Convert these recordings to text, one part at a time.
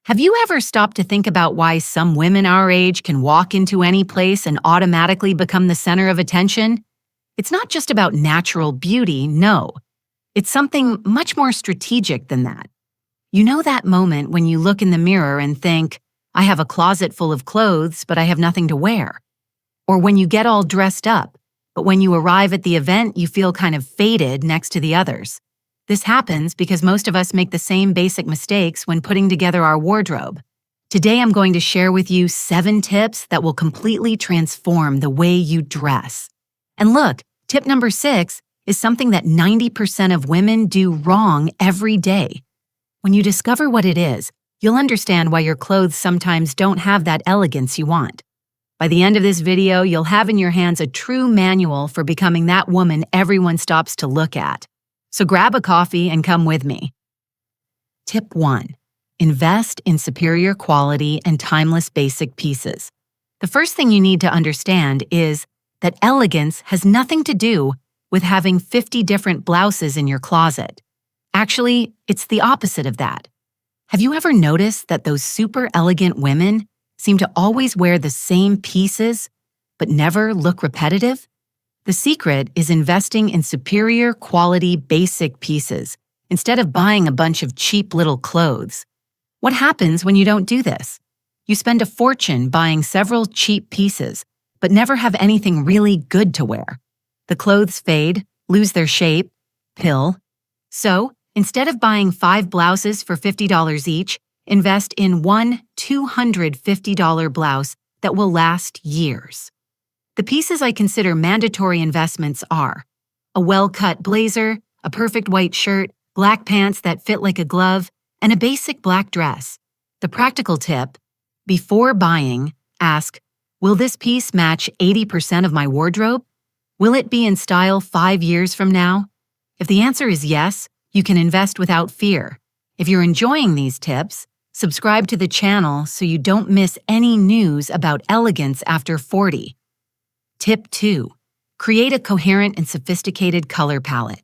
Have you ever stopped to think about why some women our age can walk into any place and automatically become the center of attention? It's not just about natural beauty, no. It's something much more strategic than that. You know that moment when you look in the mirror and think, I have a closet full of clothes, but I have nothing to wear. Or when you get all dressed up, but when you arrive at the event, you feel kind of faded next to the others. This happens because most of us make the same basic mistakes when putting together our wardrobe. Today, I'm going to share with you 7 tips that will completely transform the way you dress. And look, tip number 6 is something that 90% of women do wrong every day. When you discover what it is, you'll understand why your clothes sometimes don't have that elegance you want. By the end of this video, you'll have in your hands a true manual for becoming that woman everyone stops to look at. So grab a coffee and come with me. Tip 1. Invest in superior quality and timeless basic pieces. The first thing you need to understand is that elegance has nothing to do with having 50 different blouses in your closet. Actually, it's the opposite of that. Have you ever noticed that those super elegant women seem to always wear the same pieces, but never look repetitive? The secret is investing in superior quality basic pieces instead of buying a bunch of cheap little clothes. What happens when you don't do this? You spend a fortune buying several cheap pieces, but never have anything really good to wear. The clothes fade, lose their shape, pill. So, instead of buying 5 blouses for $50 each, invest in one $250 blouse that will last years. The pieces I consider mandatory investments are a well-cut blazer, a perfect white shirt, black pants that fit like a glove, and a basic black dress. The practical tip: before buying, ask, will this piece match 80% of my wardrobe? Will it be in style 5 years from now? If the answer is yes, you can invest without fear. If you're enjoying these tips, subscribe to the channel so you don't miss any news about elegance after 40. Tip 2. Create a coherent and sophisticated color palette.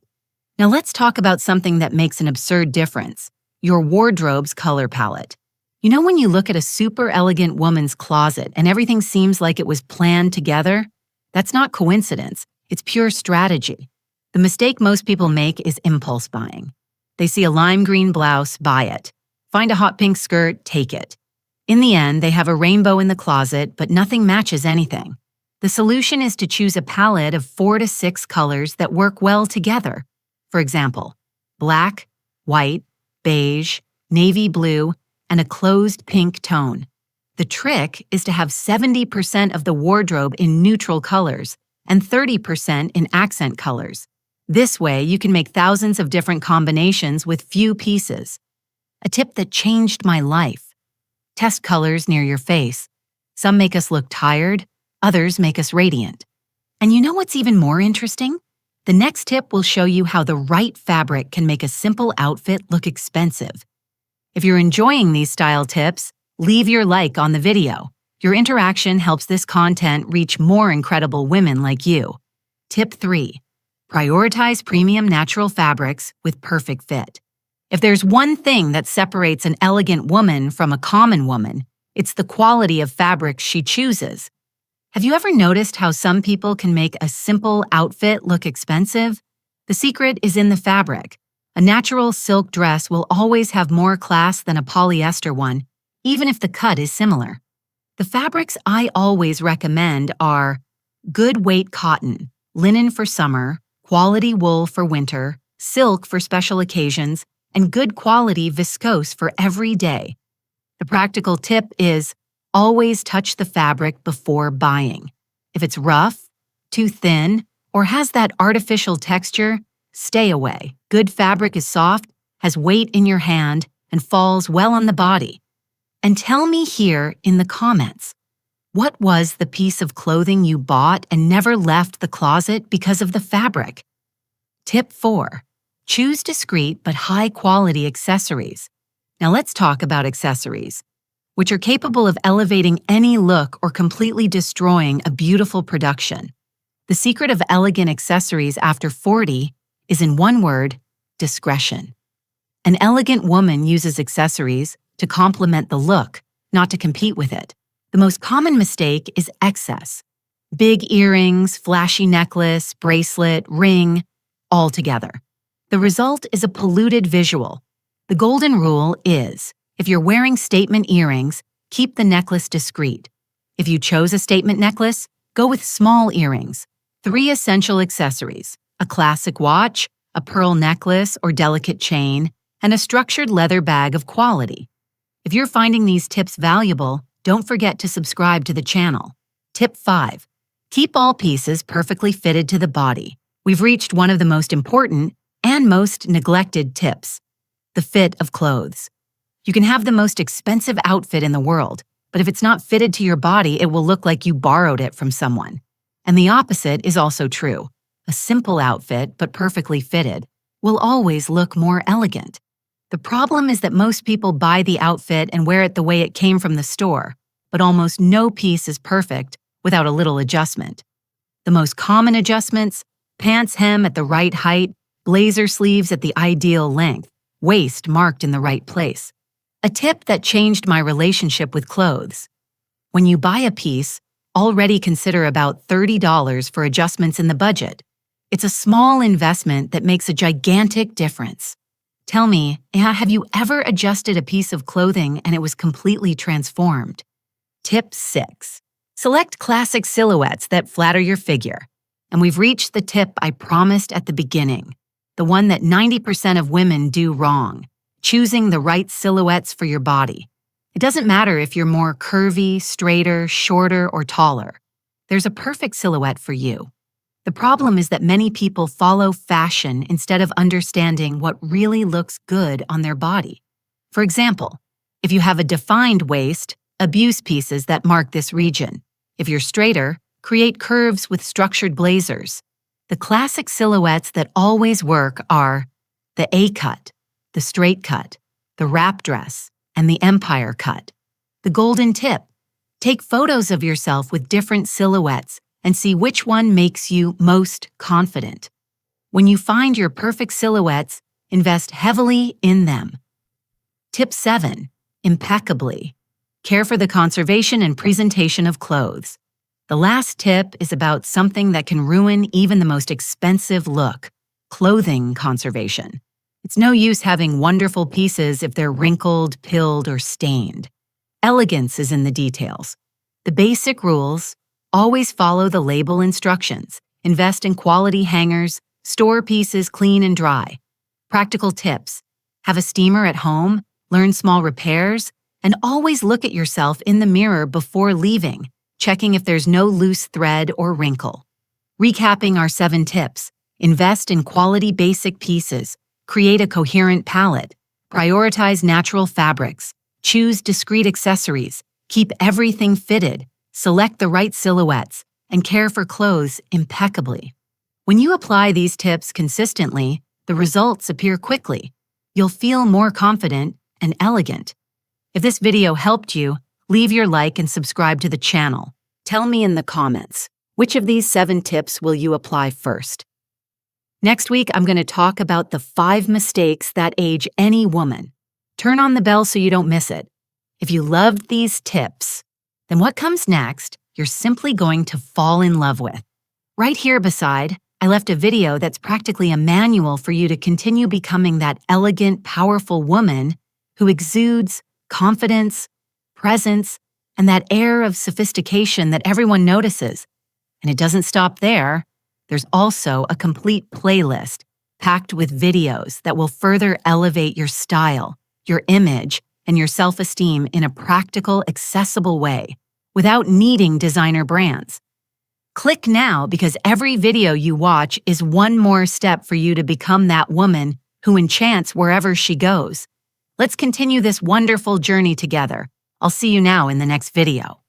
Now let's talk about something that makes an absurd difference: your wardrobe's color palette. You know when you look at a super elegant woman's closet and everything seems like it was planned together? That's not coincidence, it's pure strategy. The mistake most people make is impulse buying. They see a lime green blouse, buy it. Find a hot pink skirt, take it. In the end, they have a rainbow in the closet, but nothing matches anything. The solution is to choose a palette of 4 to 6 colors that work well together. For example, black, white, beige, navy blue, and a closed pink tone. The trick is to have 70% of the wardrobe in neutral colors and 30% in accent colors. This way, you can make thousands of different combinations with few pieces. A tip that changed my life: test colors near your face. Some make us look tired, others make us radiant. And you know what's even more interesting? The next tip will show you how the right fabric can make a simple outfit look expensive. If you're enjoying these style tips, leave your like on the video. Your interaction helps this content reach more incredible women like you. Tip 3. Prioritize premium natural fabrics with perfect fit. If there's one thing that separates an elegant woman from a common woman, it's the quality of fabrics she chooses. Have you ever noticed how some people can make a simple outfit look expensive? The secret is in the fabric. A natural silk dress will always have more class than a polyester one, even if the cut is similar. The fabrics I always recommend are good weight cotton, linen for summer, quality wool for winter, silk for special occasions, and good quality viscose for every day. The practical tip is always touch the fabric before buying. If it's rough, too thin, or has that artificial texture, stay away. Good fabric is soft, has weight in your hand, and falls well on the body. And tell me here in the comments, what was the piece of clothing you bought and never left the closet because of the fabric? Tip 4. Choose discreet but high-quality accessories. Now let's talk about accessories, which are capable of elevating any look or completely destroying a beautiful production. The secret of elegant accessories after 40 is in one word: discretion. An elegant woman uses accessories to to complement the look, not to compete with it. The most common mistake is excess. Big earrings, flashy necklace, bracelet, ring, all together. The result is a polluted visual. The golden rule is, if you're wearing statement earrings, keep the necklace discreet. If you chose a statement necklace, go with small earrings. 3 essential accessories: a classic watch, a pearl necklace or delicate chain, and a structured leather bag of quality. If you're finding these tips valuable, don't forget to subscribe to the channel. Tip 5. Keep all pieces perfectly fitted to the body. We've reached one of the most important and most neglected tips: the fit of clothes. You can have the most expensive outfit in the world, but if it's not fitted to your body, it will look like you borrowed it from someone. And the opposite is also true. A simple outfit, but perfectly fitted, will always look more elegant. The problem is that most people buy the outfit and wear it the way it came from the store, but almost no piece is perfect without a little adjustment. The most common adjustments: pants hem at the right height, blazer sleeves at the ideal length, waist marked in the right place. A tip that changed my relationship with clothes: when you buy a piece, already consider about $30 for adjustments in the budget. It's a small investment that makes a gigantic difference. Tell me, have you ever adjusted a piece of clothing and it was completely transformed? Tip 6. Select classic silhouettes that flatter your figure. And we've reached the tip I promised at the beginning, the one that 90% of women do wrong: choosing the right silhouettes for your body. It doesn't matter if you're more curvy, straighter, shorter, or taller. There's a perfect silhouette for you. The problem is that many people follow fashion instead of understanding what really looks good on their body. For example, if you have a defined waist, abuse pieces that mark this region. If you're straighter, create curves with structured blazers. The classic silhouettes that always work are the A-cut, the straight cut, the wrap dress, and the empire cut. The golden tip: take photos of yourself with different silhouettes and see which one makes you most confident. When you find your perfect silhouettes, invest heavily in them. Tip 7. Impeccably. Care for the conservation and presentation of clothes. The last tip is about something that can ruin even the most expensive look: clothing conservation. It's no use having wonderful pieces if they're wrinkled, pilled, or stained. Elegance is in the details. The basic rules: always follow the label instructions, invest in quality hangers, store pieces clean and dry. Practical tips: have a steamer at home, learn small repairs, and always look at yourself in the mirror before leaving, checking if there's no loose thread or wrinkle. Recapping our 7 tips: invest in quality basic pieces, create a coherent palette, prioritize natural fabrics, choose discreet accessories, keep everything fitted, select the right silhouettes, and care for clothes impeccably. When you apply these tips consistently, the results appear quickly. You'll feel more confident and elegant. If this video helped you, leave your like and subscribe to the channel. Tell me in the comments, which of these 7 tips will you apply first? Next week, I'm going to talk about the 5 mistakes that age any woman. Turn on the bell so you don't miss it. If you loved these tips, then what comes next, you're simply going to fall in love with. Right here beside, I left a video that's practically a manual for you to continue becoming that elegant, powerful woman who exudes confidence, presence, and that air of sophistication that everyone notices. And it doesn't stop there. There's also a complete playlist packed with videos that will further elevate your style, your image, and your self-esteem in a practical, accessible way without needing designer brands. Click now, because every video you watch is one more step for you to become that woman who enchants wherever she goes. Let's continue this wonderful journey together. I'll see you now in the next video.